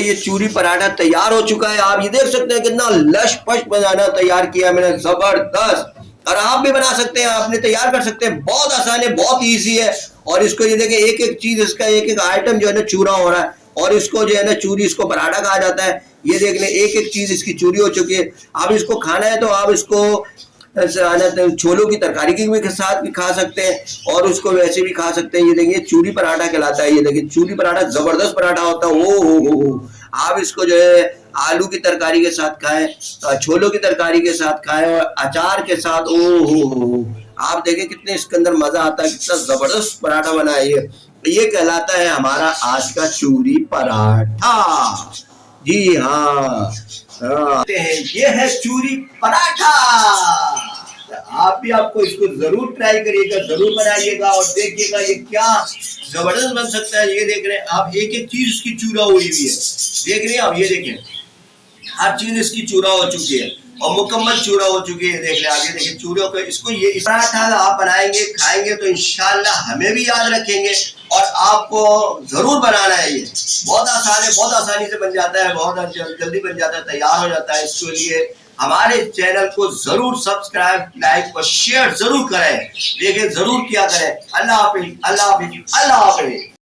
ये चूरी पराठा तैयार हो चुका है। आप ये देख सकते हैं कितना लश पश बनाना तैयार किया मैंने, जबरदस्त। और आप भी बना सकते हैं, आपने तैयार कर सकते हैं, बहुत आसान है, बहुत इजी है। और इसको ये देखिए एक एक चीज, इसका एक एक आइटम जो है ना चूरा हो रहा है, और इसको जो है ना चूरी, इसको पराठा कहा जाता है। ये देख लें एक एक चीज इसकी चूरी हो चुकी है। आप इसको खाना है तो आप इसको छोलों की तरकारी के भी साथ भी खा सकते हैं, और उसको वैसे भी खा सकते हैं। ये देखिए चूरी पराठा कहलाता है। ये देखिए चूरी पराठा जबरदस्त पराठा होता है। ओ हो, आप इसको जो है आलू की तरकारी के साथ खाएं, छोलों की तरकारी के साथ खाएं, और अचार के साथ। ओ हो, आप देखें कितने इसके अंदर मजा आता है, कितना जबरदस्त पराठा बना है ये कहलाता है हमारा आज का चूरी पराठा। जी हाँ, ये है चूरी पराठा। आप भी आपको इसको जरूर ट्राई करिएगा, जरूर बनाइएगा, और देखिएगा ये क्या जबरदस्त बन सकता है। ये देख रहे हैं आप, एक एक चीज इसकी चूरा हुई हुई है, देख रहे हैं आप। ये देखें हर चीज इसकी चूरा हो चुकी है, और मुकम्मल चूरा हो चुकी है। देख ले आगे, देखिए चूरों को, इसको ये पराठा आप बनाएंगे खाएंगे तो इंशाल्लाह हमें भी याद रखेंगे, और आपको जरूर बनाना है। ये बहुत आसान है, बहुत आसानी से बन जाता है, बहुत जल्दी बन जाता है, तैयार हो जाता है। इसके लिए हमारे चैनल को जरूर सब्सक्राइब, लाइक और शेयर जरूर करें। देखिए जरूर किया करें। अल्लाह हाफिज, अल्लाह हाफिज, अल्लाह हाफिज।